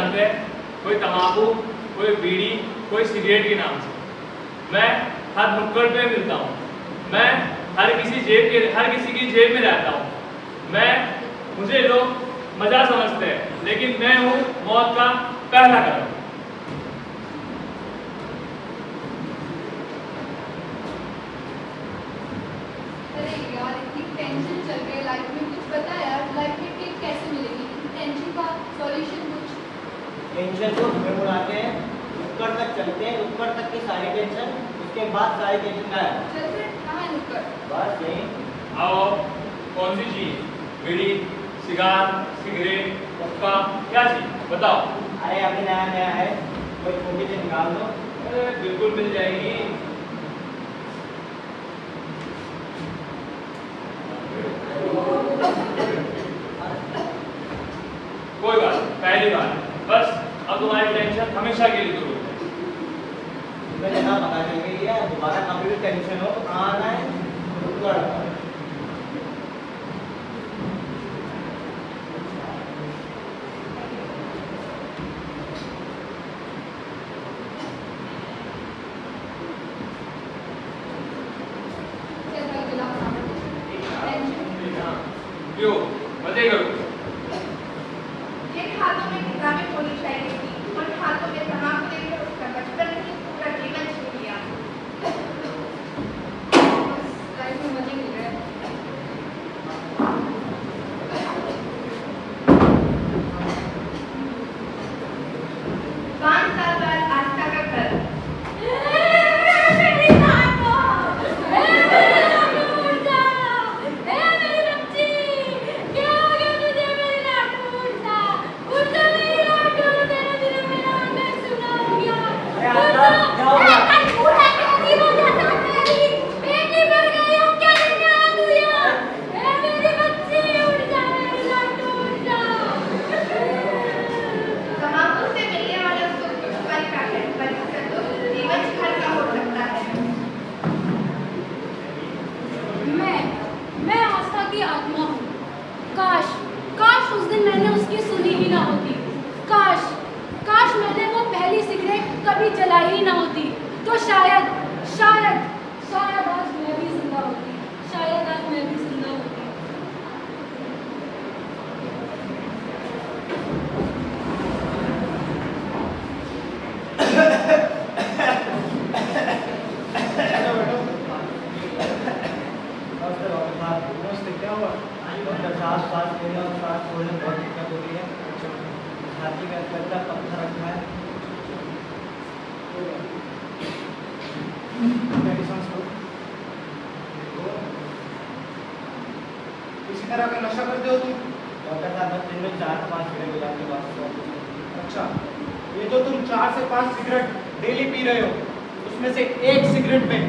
जानते हैं, कोई तम्बाकू, कोई बीड़ी, कोई सिगरेट के नाम से। मैं हर नुक्कड़ पे मिलता हूँ, मैं हर किसी की जेब में रहता हूँ। मुझे लोग मजा समझते हैं, लेकिन मैं हूँ मौत का पहला कदम। अरे यार, इतनी टेंशन चल रही है लाइफ में, कुछ बता यार, लाइफ में किक कैसे मिलेगी? टेंशन का सॉल्यूशन कुछ? टेंशन को हमें उड़ाते हैं, ऊपर तक चलते हैं, ऊपर तक की सारी टेंशन, उसके बाद सारी टेंशन गायब। चल फिर, कहाँ है नुक्कड़? बस यही। आओ, कौन सी चीज? बीड़ी, सिगार, सिगरेट, हुक्का, क्या चीज बताओ? अरे अभी नया नया है, कोई छोटी सी निकाल दो। अरे बिल्कुल मिल जाएगी। कोई बात नहीं, पहली बार बस। अब तुम्हारी टेंशन हमेशा के लिए दूर हो जाए। तुम्हें जहाँ पता चल गई है, दोबारा कभी भी टेंशन हो तो कहाँ आना है? ऊपर। चल भाई, गुलाब खाना। टेंशन। क्यों? मजे करो। एक हाथों में किताबें होनी चाहिए थी, और हाथों में तमाम देकर उसका बचपन ही पूरा जीवन छीन लिया। बस लाइफ में मजे मिल रहे हैं। 5 साल बाद आस्था का घर। तम्बाकू से मिलने वाला सुख कुछ पल का है, पर इसका दुख जीवन भर का हो सकता है। मैं आस्था की आत्मा हूँ। काश काश उस दिन मैंने उसकी सुनी ही ना होती। काश काश मैंने वो पहली सिगरेट कभी जलाई ही ना होती, तो शायद शायद शायद आज मैं भी जिंदा होती। शायद आज मैं भी जिंदा होती। नमस्ते, क्या हुआ? सांस लेने और सांस छोड़ने में बहुत दिक्कत हो रही है। छाती में लगता पत्थर रखा है। इसी तरह का नशा करते हो तुम? डॉक्टर साहब, बस दिन में 4-5 सिगरेट गुजार के बाद। अच्छा, ये जो तुम 4 से 5 सिगरेट डेली पी रहे हो, उसमें से एक सिगरेट में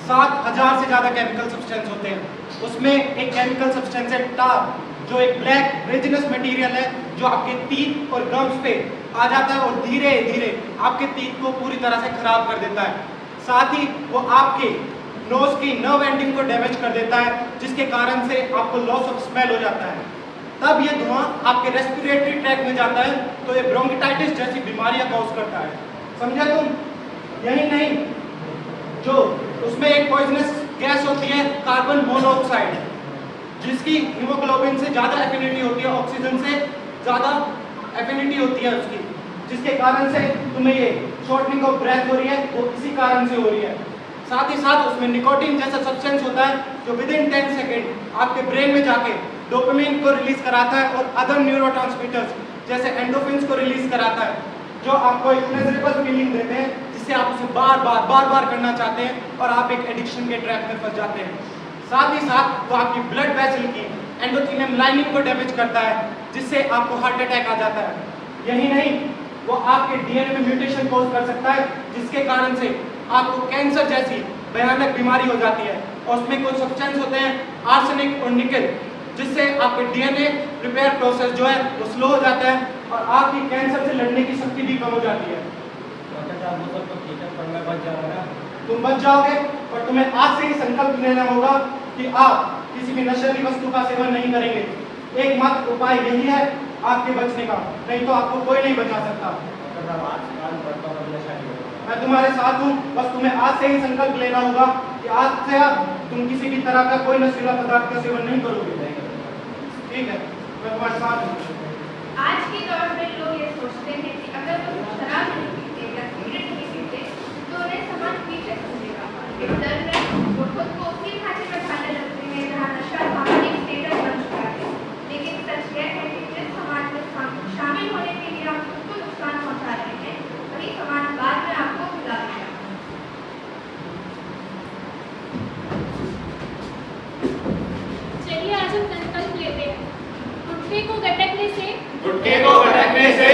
7000 से ज़्यादा केमिकल सब्सटेंस होते हैं। उसमें एक केमिकल सब्सटेंस है टार, जो एक ब्लैक रेजिनस मटेरियल है, जो आपके टीथ और गम्स पे आ जाता है और धीरे धीरे आपके टीथ को पूरी तरह से खराब कर देता है। साथ ही वो आपके नोज की नर्व एंडिंग को डैमेज कर देता है, जिसके कारण से आपको लॉस ऑफ स्मेल हो जाता है। तब ये धुआं आपके रेस्पिरेटरी ट्रैक में जाता है, तो ये ब्रोंकिटाइटिस जैसी बीमारियां कॉज करता है। समझे तुम? यही नहीं, जो उसमें एक पॉइजनस गैस होती है कार्बन मोनोऑक्साइड, जिसकी हीमोग्लोबिन से ज़्यादा एफिनिटी होती है, ऑक्सीजन से ज़्यादा एफिनिटी होती है उसकी, जिसके कारण से तुम्हें ये शॉर्टनिंग ऑफ ब्रेथ हो रही है, वो इसी कारण से हो रही है। साथ ही साथ उसमें निकोटीन जैसा सब्सटेंस होता है, जो विद इन 10 सेकेंड आपके ब्रेन में जाके डोपामिन को रिलीज कराता है और अदर न्यूरोट्रांसमीटर्स जैसे एंडोफिन्स को रिलीज कराता है, जो आपको एक प्लेजरेबल फीलिंग देते हैं, जिससे आप उसे बार बार करना चाहते हैं और आप एक एडिक्शन के ट्रैप में फंस जाते हैं। साथ ही साथ वो आपकी ब्लड वेसल की एंडोथेलियम लाइनिंग को डैमेज करता है, जिससे आपको हार्ट अटैक आ जाता है। यही नहीं, वो आपके डीएनए में म्यूटेशन कॉज कर सकता है, जिसके कारण से आपको कैंसर जैसी भयानक बीमारी हो जाती है। और उसमें कुछ सब्सटेंस होते हैं आर्सेनिक और निकल, जिससे आपके डीएनए रिपेयर प्रोसेस जो है वो स्लो हो जाता है और आपकी कैंसर से लड़ने की शक्ति भी कम हो जाती है। डॉक्टर साहब, वो सब तो ठीक है, पर मैं बच जाऊंगा। तुम बच जाओगे, पर तुम्हें आज से ही संकल्प लेना होगा कि आप किसी भी नशीली वस्तु का सेवन नहीं करेंगे। एकमात्र उपाय यही है आपके बचने का, नहीं तो आपको कोई नहीं बचा सकता। डॉक्टर साहब आज से काल बढ़ता हूँ, नशा नहीं करूँगा। मैं तुम्हारे साथ हूँ, बस तुम्हें आज से ही संकल्प लेना होगा कि आज से अब तुम किसी भी तरह का कोई नशीला पदार्थ का सेवन नहीं करोगे। ठीक है, मैं तुम्हारे साथ हूँ। आज के दौर में लोग ये सोचते हैं कि अगर वो शराब नहीं पीते या सिगरेट नहीं पीते तो उन्हें समाज पीछे समझेगा। इस डर में वो खुद को उसी ढांचे में ढालने लगते हैं जहाँ नशा सामाजिक स्टेटस बन चुका है। लेकिन सच यह है कि जिस समाज में शामिल होने के लिए आप खुद को नुकसान पहुँचा रहे हैं, वही समाज बाद में आपको भुला देगा। चलिए आज हम संकल्प लेते हैं, गुटखे को गटकने से गुटखे को गटकने से